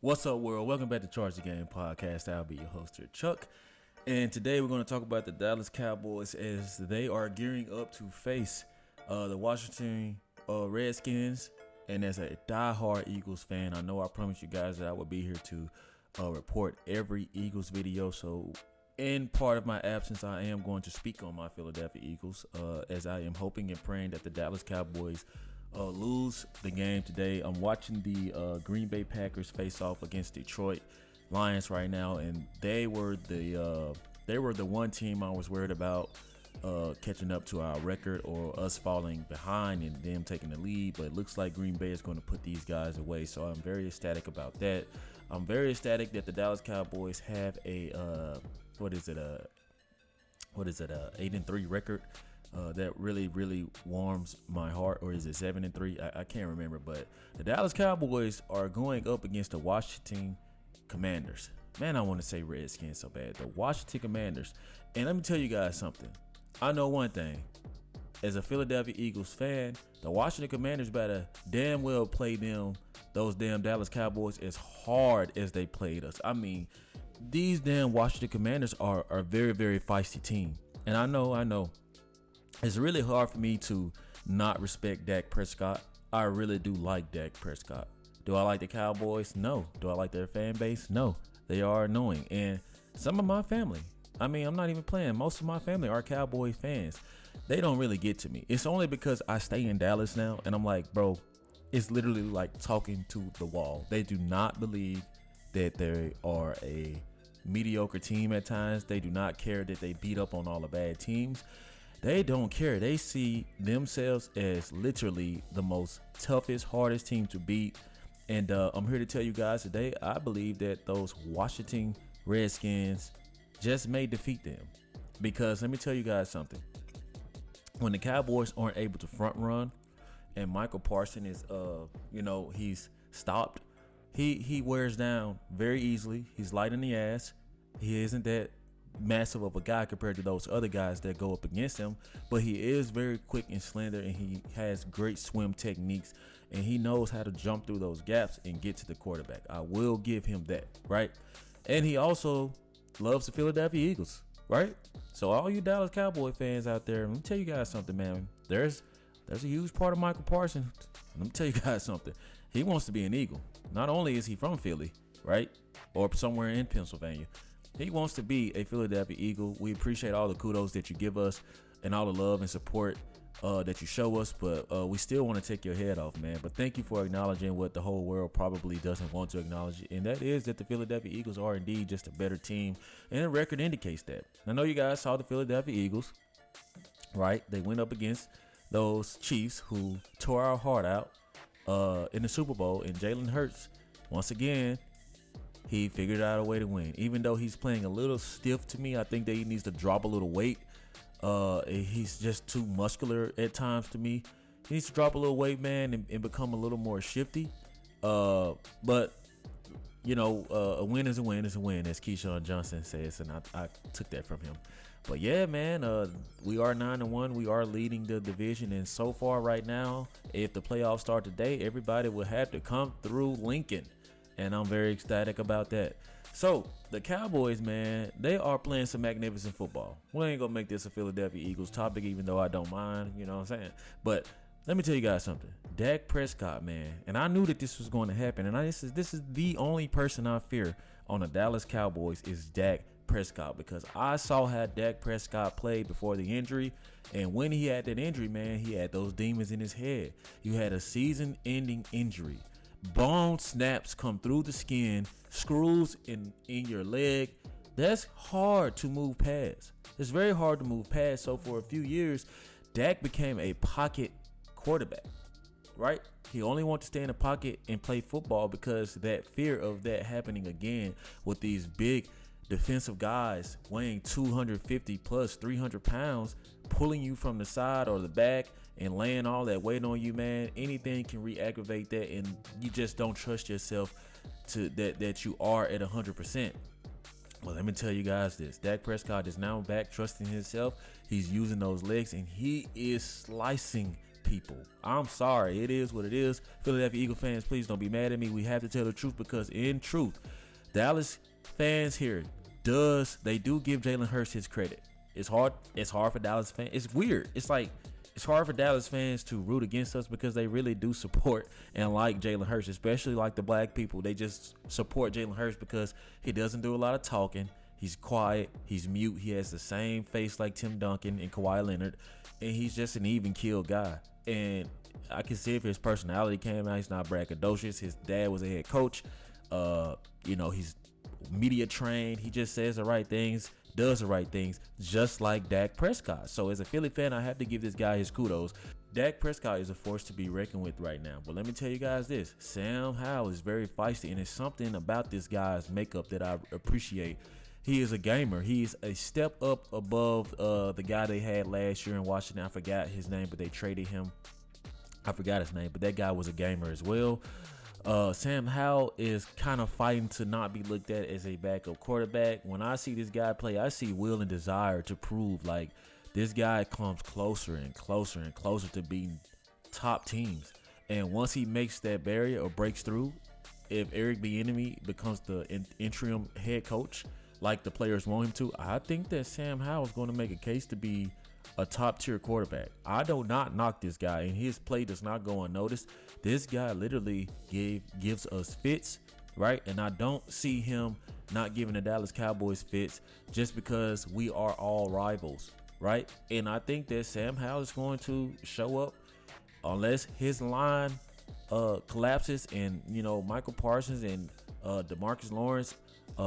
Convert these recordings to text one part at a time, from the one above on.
What's up, world? Welcome back to Charge the Game podcast. I'll be your host here, Chuck. And today we're going to talk about the Dallas Cowboys as they are gearing up to face the Washington Redskins. And as a diehard Eagles fan, I know I promised you guys that I would be here to report every Eagles video. So in part of my absence, I am going to speak on my Philadelphia Eagles as I am hoping and praying that the Dallas Cowboys lose the game today. I'm watching the Green Bay Packers face off against Detroit Lions right now, and they were the one team I was worried about catching up to our record or us falling behind and them taking the lead. But it looks like Green Bay is going to put these guys away, so I'm very ecstatic about that. I'm very ecstatic that the Dallas Cowboys have a 8-3 record. That really warms my heart. Or is it 7-3? I can't remember. But the Dallas Cowboys are going up against the Washington Commanders. Man, I want to say Redskins so bad. The Washington Commanders. And let me tell you guys something. I know one thing. As a Philadelphia Eagles fan, the Washington Commanders better damn well play those damn Dallas Cowboys as hard as they played us. I mean, these damn Washington Commanders are a very feisty team. And I know. It's really hard for me to not respect Dak Prescott. I really do like Dak Prescott. Do I like the Cowboys? No. Do I like their fan base? No. They are annoying. And some of my family, I mean, I'm not even playing. Most of my family are Cowboys fans. They don't really get to me. It's only because I stay in Dallas now, and I'm like, bro, it's literally like talking to the wall. They do not believe that they are a mediocre team at times. They do not care that they beat up on all the bad teams. They don't care. They see themselves as literally the most toughest, hardest team to beat. And I'm here to tell you guys today, I believe that those Washington Redskins just may defeat them. Because let me tell you guys something. When the Cowboys aren't able to front run and Michael Parsons is, he's stopped, he wears down very easily. He's light in the ass. He isn't that massive of a guy compared to those other guys that go up against him, but he is very quick and slender, and he has great swim techniques, and he knows how to jump through those gaps and get to the quarterback. I will give him that, right? And he also loves the Philadelphia Eagles, right? So all you Dallas Cowboy fans out there, let me tell you guys something, man. There's a huge part of Michael Parsons. Let me tell you guys something. He wants to be an Eagle. Not only is he from Philly, right, or somewhere in Pennsylvania, he wants to be a Philadelphia Eagle. We appreciate all the kudos that you give us and all the love and support that you show us, but we still want to take your head off, man. But thank you for acknowledging what the whole world probably doesn't want to acknowledge, and that is that the Philadelphia Eagles are indeed just a better team, and the record indicates that. I know you guys saw the Philadelphia Eagles, right? They went up against those Chiefs who tore our heart out in the Super Bowl, and Jalen Hurts, once again, he figured out a way to win. Even though he's playing a little stiff to me, I think that he needs to drop a little weight. He's just too muscular at times to me. He needs to drop a little weight, man, and become a little more shifty. But, a win is a win is a win, as Keyshawn Johnson says, and I took that from him. But, yeah, man, we are 9-1. We are leading the division, and so far right now, if the playoffs start today, everybody will have to come through Lincoln. And I'm very ecstatic about that. So, the Cowboys, man, they are playing some magnificent football. We ain't going to make this a Philadelphia Eagles topic, even though I don't mind, you know what I'm saying? But let me tell you guys something. Dak Prescott, man, and I knew that this was going to happen. And this is the only person I fear on the Dallas Cowboys is Dak Prescott, because I saw how Dak Prescott played before the injury. And when he had that injury, man, he had those demons in his head. You had a season-ending injury. Bone snaps come through the skin, screws in your leg. That's hard to move past. It's very hard to move past. So for a few years, Dak became a pocket quarterback, right? He only wanted to stay in the pocket and play football because that fear of that happening again with these big defensive guys weighing 250 plus 300 pounds, pulling you from the side or the back and laying all that weight on you, man. Anything can re-aggravate that, and you just don't trust yourself to that you are at 100%. Well, let me tell you guys this. Dak Prescott is now back trusting himself. He's using those legs, and he is slicing people. I'm sorry. It is what it is. Philadelphia Eagle fans, please don't be mad at me. We have to tell the truth because in truth, Dallas fans here they do give Jalen Hurts his credit. It's hard for Dallas fans. It's weird. It's hard for Dallas fans to root against us because they really do support and like Jalen Hurts, especially like the black people. They just support Jalen Hurts because he doesn't do a lot of talking. He's quiet. He's mute. He has the same face like Tim Duncan and Kawhi Leonard, and he's just an even keel guy. And I can see if his personality came out, he's not braggadocious. His dad was a head coach. He's media trained. He just says the right things, does the right things, just like Dak Prescott. So as a Philly fan, I have to give this guy his kudos. Dak Prescott is a force to be reckoned with right now. But let me tell you guys this. Sam Howell is very feisty, and there's something about this guy's makeup that I appreciate. He is a gamer. He's a step up above the guy they had last year in Washington. I forgot his name, but they traded him. I forgot his name, but that guy was a gamer as well. Sam Howell is kind of fighting to not be looked at as a backup quarterback. When I see this guy play, I see will and desire to prove like this guy comes closer and closer and closer to beating top teams. And once he makes that barrier or breaks through, if Eric Bieniemy becomes the interim head coach, like the players want him to, I think that Sam Howell is going to make a case to be a top-tier quarterback. I do not knock this guy, and his play does not go unnoticed. This guy literally gives us fits, right? And I don't see him not giving the Dallas Cowboys fits just because we are all rivals, right? And I think that Sam Howell is going to show up unless his line collapses and, Michael Parsons and DeMarcus Lawrence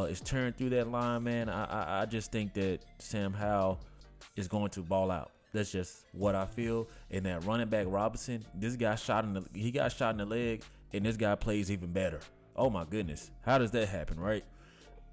is tearing through that line, man. I just think that Sam Howell is going to ball out. That's just what I feel. And that running back Robinson, this guy got shot in the leg, and this guy plays even better. Oh my goodness, how does that happen, right?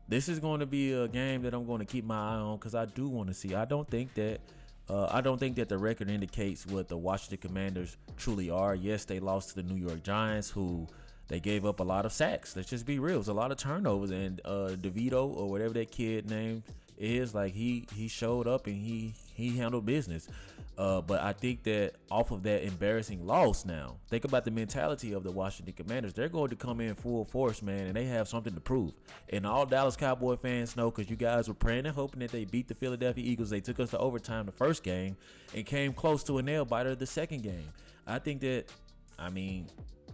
This is going to be a game that I'm going to keep my eye on because I do want to see. I don't think that the record indicates what the Washington Commanders truly are. Yes, they lost to the New York Giants, who they gave up a lot of sacks. Let's just be real. It was a lot of turnovers, and DeVito or whatever that kid name is, like he showed up and he handled business. But I think that off of that embarrassing loss now, think about the mentality of the Washington Commanders. They're going to come in full force, man, and they have something to prove. And all Dallas Cowboy fans know, because you guys were praying and hoping that they beat the Philadelphia Eagles. They took us to overtime the first game and came close to a nail biter the second game. I think that,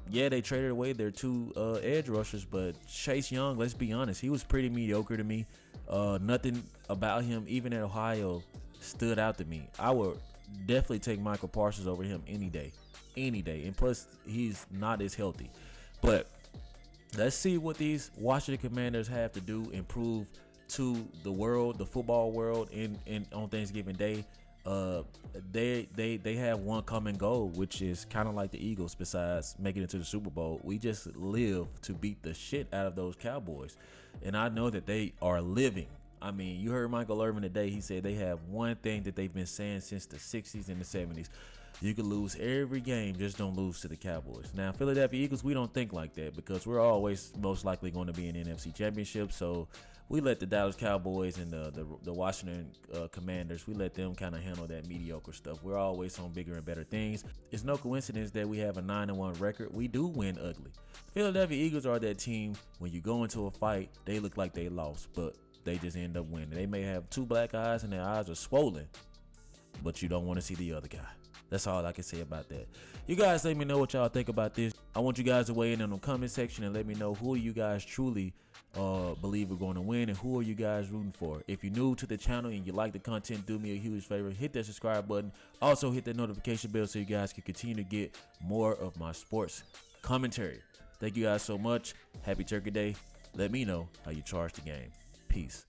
yeah, they traded away their two edge rushers, but Chase Young, let's be honest, he was pretty mediocre to me. Nothing about him, even at Ohio, stood out to me. I would definitely take Michael Parsons over him any day. And plus, he's not as healthy. But let's see what these Washington Commanders have to do and prove to the world, the football world, on Thanksgiving Day. They have one common goal, which is kind of like the Eagles. Besides making it to the Super Bowl, we just live to beat the shit out of those Cowboys, and I know that they are living. You heard Michael Irvin today. He said they have one thing that they've been saying since the 60s and the 70s. You can lose every game, just don't lose to the Cowboys. Now, Philadelphia Eagles, we don't think like that because we're always most likely going to be in the NFC Championship. So we let the Dallas Cowboys and the Washington Commanders, we let them kind of handle that mediocre stuff. We're always on bigger and better things. It's no coincidence that we have a 9-1 record. We do win ugly. Philadelphia Eagles are that team, when you go into a fight, they look like they lost, but they just end up winning. They may have two black eyes and their eyes are swollen, but you don't want to see the other guy. That's all I can say about that. You guys let me know what y'all think about this. I want you guys to weigh in the comment section and let me know who you guys truly believe are going to win and who are you guys rooting for. If you're new to the channel and you like the content, do me a huge favor. Hit that subscribe button. Also hit that notification bell so you guys can continue to get more of my sports commentary. Thank you guys so much. Happy Turkey Day. Let me know how you charge the game. Peace.